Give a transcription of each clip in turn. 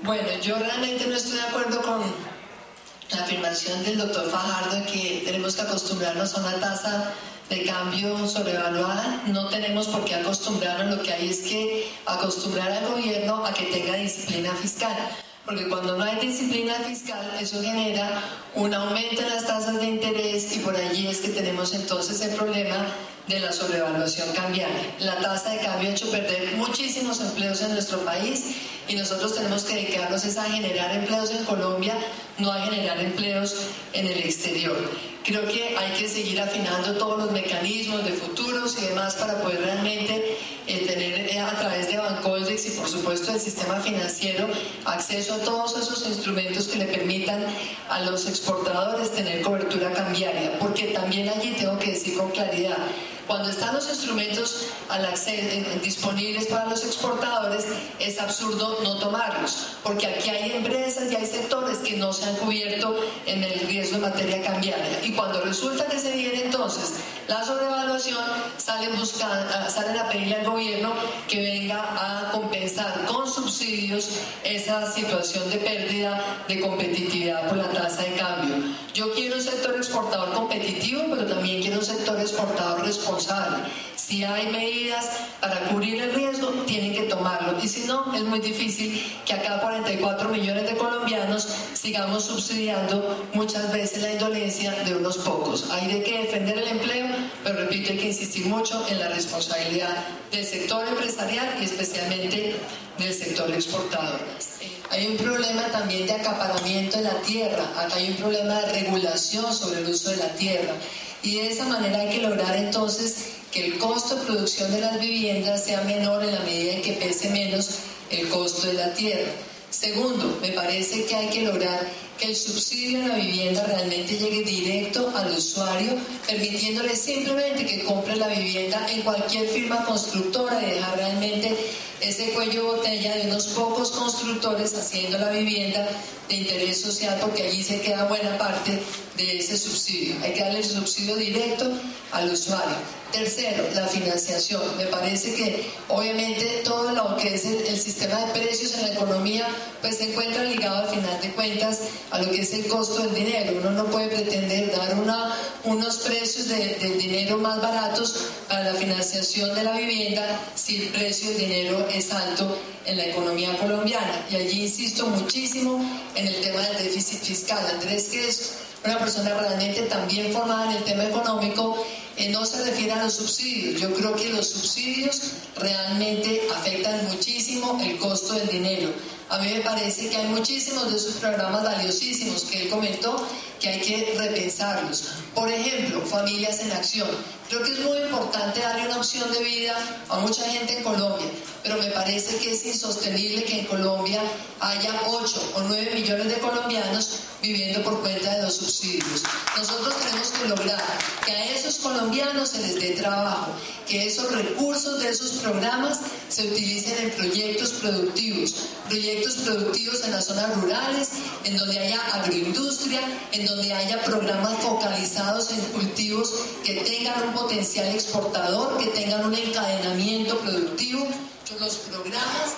Bueno, yo realmente no estoy de acuerdo con la afirmación del doctor Fajardo de que tenemos que acostumbrarnos a una tasa de cambio sobrevaluada. No tenemos por qué acostumbrarnos, lo que hay es que acostumbrar al gobierno a que tenga disciplina fiscal. Porque cuando no hay disciplina fiscal, eso genera un aumento en las tasas de interés y por allí es que tenemos entonces el problema de la sobrevaluación cambiaria. La tasa de cambio ha hecho perder muchísimos empleos en nuestro país y nosotros tenemos que dedicarnos a generar empleos en Colombia, no a generar empleos en el exterior. Creo que hay que seguir afinando todos los mecanismos de futuros y demás para poder realmente tener a través de Bancoldex y por supuesto del sistema financiero acceso a todos esos instrumentos que le permitan a los exportadores tener cobertura cambiaria, porque también allí tengo que decir con claridad, cuando están los instrumentos disponibles para los exportadores, es absurdo no tomarlos, porque aquí hay empresas y hay sectores que no se han cubierto en el riesgo en materia cambiaria. Y cuando resulta que se viene entonces la sobrevaluación, salen a pedirle al gobierno que venga a compensar con subsidios esa situación de pérdida de competitividad por la tasa de cambio. Yo quiero un sector exportador competitivo, pero también quiero un sector exportador responsable. Si hay medidas para cubrir el riesgo, tienen que tomarlo. Y si no, es muy difícil que acá 44 millones de colombianos sigamos subsidiando muchas veces la indolencia de unos pocos. Hay de que defender el empleo, pero repito, hay que insistir mucho en la responsabilidad del sector empresarial y especialmente del sector exportador. Hay un problema también de acaparamiento de la tierra, acá hay un problema de regulación sobre el uso de la tierra. Y de esa manera hay que lograr entonces que el costo de producción de las viviendas sea menor en la medida en que pese menos el costo de la tierra. Segundo, me parece que hay que lograr que el subsidio a la vivienda realmente llegue directo al usuario, permitiéndole simplemente que compre la vivienda en cualquier firma constructora y dejar realmente ese cuello de botella de unos pocos constructores haciendo la vivienda de interés social, porque allí se queda buena parte de ese subsidio. Hay que darle el subsidio directo al usuario. Tercero, la financiación. Me parece que obviamente todo lo que es el sistema de precios en la economía pues se encuentra ligado al final de cuentas a lo que es el costo del dinero. Uno no puede pretender dar unos precios del dinero más baratos para la financiación de la vivienda si el precio del dinero es alto en la economía colombiana. Y allí insisto muchísimo en el tema del déficit fiscal. Andrés, que es una persona realmente también formada en el tema económico, no se refiere a los subsidios. Yo creo que los subsidios realmente afectan muchísimo el costo del dinero. A mí me parece que hay muchísimos de esos programas valiosísimos que él comentó que hay que repensarlos. Por ejemplo, Familias en Acción. Creo que es muy importante darle una opción de vida a mucha gente en Colombia, pero me parece que es insostenible que en Colombia haya 8 o 9 millones de colombianos viviendo por cuenta de los subsidios. Nosotros tenemos que lograr que a esos colombianos se les dé trabajo, que esos recursos de esos programas se utilicen en proyectos productivos en las zonas rurales, en donde haya agroindustria, en donde haya programas focalizados en cultivos que tengan un potencial exportador, que tengan un encadenamiento productivo. Los programas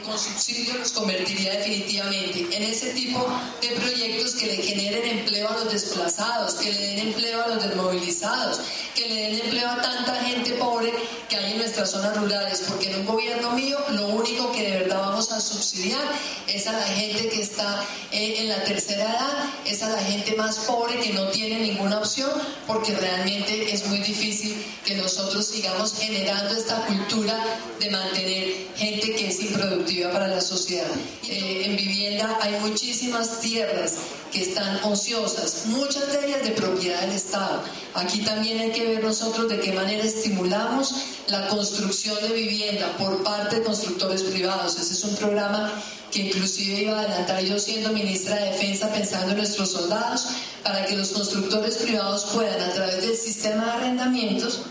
con subsidio los convertiría definitivamente en ese tipo de proyectos que le generen empleo a los desplazados, que le den empleo a los desmovilizados, que le den empleo a tanta gente pobre que hay en nuestras zonas rurales, porque en un gobierno mío lo único que de verdad vamos a subsidiar es a la gente que está en la tercera edad, es a la gente más pobre que no tiene ninguna opción, porque realmente es muy difícil que nosotros sigamos generando esta cultura de mantener gente que es improductiva para la sociedad. En vivienda hay muchísimas tierras que están ociosas, muchas de ellas de propiedad del Estado. Aquí también hay que ver nosotros de qué manera estimulamos la construcción de vivienda por parte de constructores privados. Ese es un programa que inclusive iba a adelantar yo siendo ministra de Defensa, pensando en nuestros soldados, para que los constructores privados puedan, a través del sistema de arrendamientos,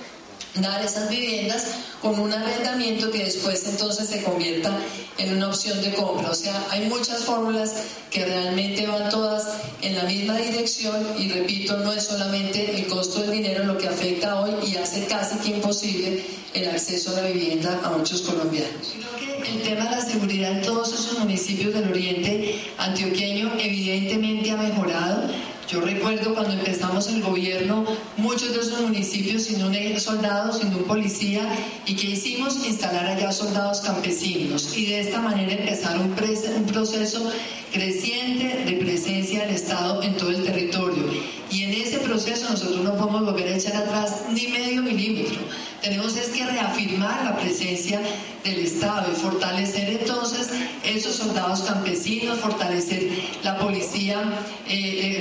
dar esas viviendas con un arrendamiento que después entonces se convierta en una opción de compra. O sea, hay muchas fórmulas que realmente van todas en la misma dirección y repito, no es solamente el costo del dinero lo que afecta hoy y hace casi que imposible el acceso a la vivienda a muchos colombianos. Creo que el tema de la seguridad en todos esos municipios del oriente antioqueño evidentemente ha mejorado. Yo recuerdo cuando empezamos el gobierno, muchos de esos municipios sin un soldado, sin un policía, y ¿qué hicimos? Instalar allá soldados campesinos y de esta manera empezar un proceso creciente de presencia del Estado en todo el territorio. Y en ese proceso nosotros no podemos volver a echar atrás ni medio milímetro. Tenemos es que reafirmar la presencia del Estado y fortalecer entonces esos soldados campesinos, fortalecer la policía,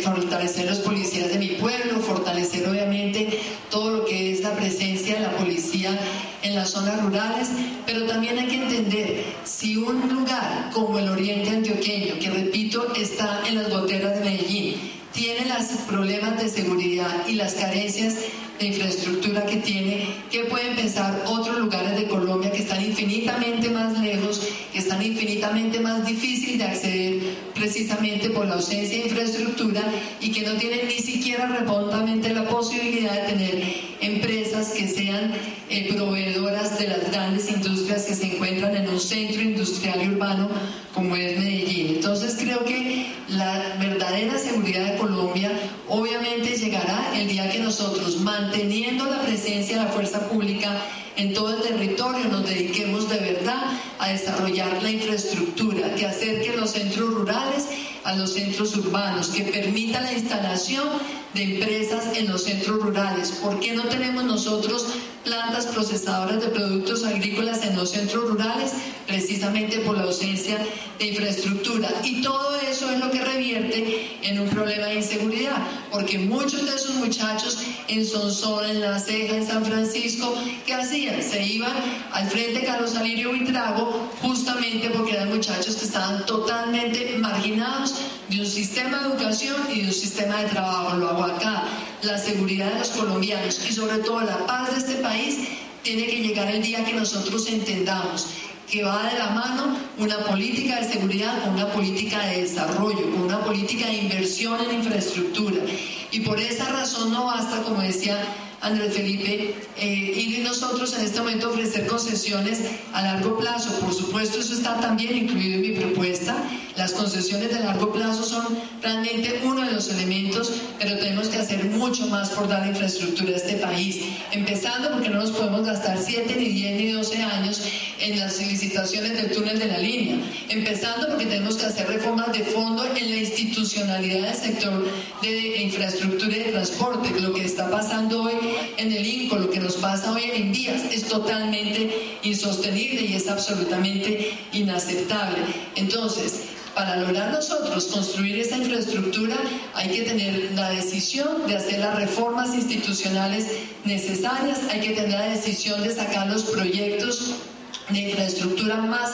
fortalecer los policías de mi pueblo, fortalecer obviamente todo lo que es la presencia de la policía en las zonas rurales, pero también hay que entender, si un lugar como el oriente antioqueño, que repito está en las goteras de Medellín, tiene los problemas de seguridad y las carencias de infraestructura que tiene, ¿qué pueden pensar otros lugares de Colombia que están infinitamente más lejos, que están infinitamente más difíciles de acceder precisamente por la ausencia de infraestructura y que no tienen ni siquiera remotamente la posibilidad de tener empresas que sean proveedoras de las grandes industrias que se encuentran en un centro industrial y urbano como es Medellín? Entonces creo que la verdadera seguridad de Colombia obviamente llegará el día que nosotros, manteniendo la presencia de la fuerza pública en todo el territorio, nos dediquemos de verdad a desarrollar la infraestructura que acerque los centros rurales a los centros urbanos, que permita la instalación de empresas en los centros rurales. ¿Por qué no tenemos nosotros plantas procesadoras de productos agrícolas en los centros rurales? Precisamente por la ausencia de infraestructura. Y todo eso es lo que revierte en un problema de inseguridad, porque muchos de esos muchachos en Sonsón, en La Ceja, en San Francisco, ¿qué hacían? Se iban al frente de Carlos Alirio Buitrago justamente porque eran muchachos que estaban totalmente marginados de un sistema de educación y de un sistema de trabajo. Lo hago acá. La seguridad de los colombianos y sobre todo la paz de este país tiene que llegar el día que nosotros entendamos que va de la mano una política de seguridad con una política de desarrollo, con una política de inversión en infraestructura. Y por esa razón no basta, como decía Andrés Felipe, ir nosotros en este momento a ofrecer concesiones a largo plazo. Por supuesto, eso está también incluido en mi propuesta. Las concesiones de largo plazo son realmente uno de los elementos, pero tenemos que hacer mucho más por dar infraestructura a este país. Empezando porque no nos podemos gastar 7, ni 10, ni 12 años en las licitaciones del túnel de la línea. Empezando porque tenemos que hacer reformas de fondo en la institucionalidad del sector de infraestructura y de transporte. Lo que está pasando hoy en el INCO, lo que nos pasa hoy en Invías, es totalmente insostenible y es absolutamente inaceptable. Entonces, para lograr nosotros construir esa infraestructura hay que tener la decisión de hacer las reformas institucionales necesarias, hay que tener la decisión de sacar los proyectos de infraestructura más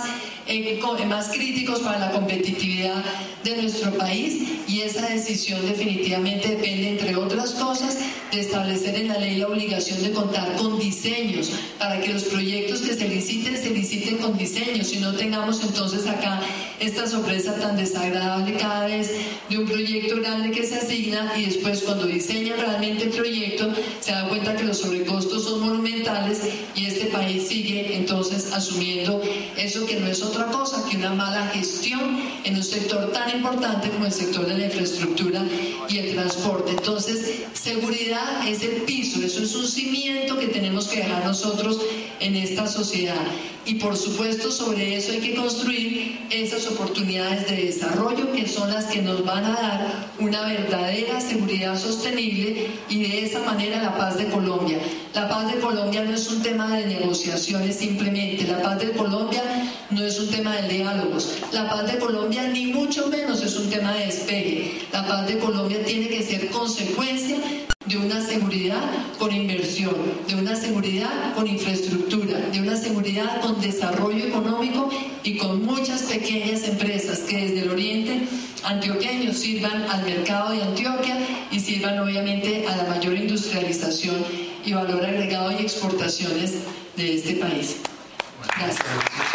críticos para la competitividad de nuestro país, y esa decisión definitivamente depende, entre otras cosas, de establecer en la ley la obligación de contar con diseños para que los proyectos que se liciten con diseños y no tengamos entonces acá esta sorpresa tan desagradable cada vez de un proyecto grande que se asigna y después cuando diseña realmente el proyecto se da cuenta que los sobrecostos son monumentales y este país sigue entonces asumiendo eso que no es otra cosa que una mala gestión en un sector tan importante como el sector de la infraestructura y el transporte. Entonces, seguridad es el piso, eso es un cimiento que tenemos que dejar nosotros en esta sociedad. Y por supuesto sobre eso hay que construir esas oportunidades de desarrollo que son las que nos van a dar una verdadera seguridad sostenible y de esa manera la paz de Colombia. La paz de Colombia no es un tema de negociaciones simplemente, la paz de Colombia no es un tema de diálogos, la paz de Colombia ni mucho menos es un tema de despegue. La paz de Colombia tiene que ser consecuencia de una seguridad con inversión, de una seguridad con infraestructura, de una seguridad con desarrollo económico y con muchas pequeñas empresas que desde el oriente antioqueño sirvan al mercado de Antioquia y sirvan obviamente a la mayor industrialización y valor agregado y exportaciones de este país. Gracias.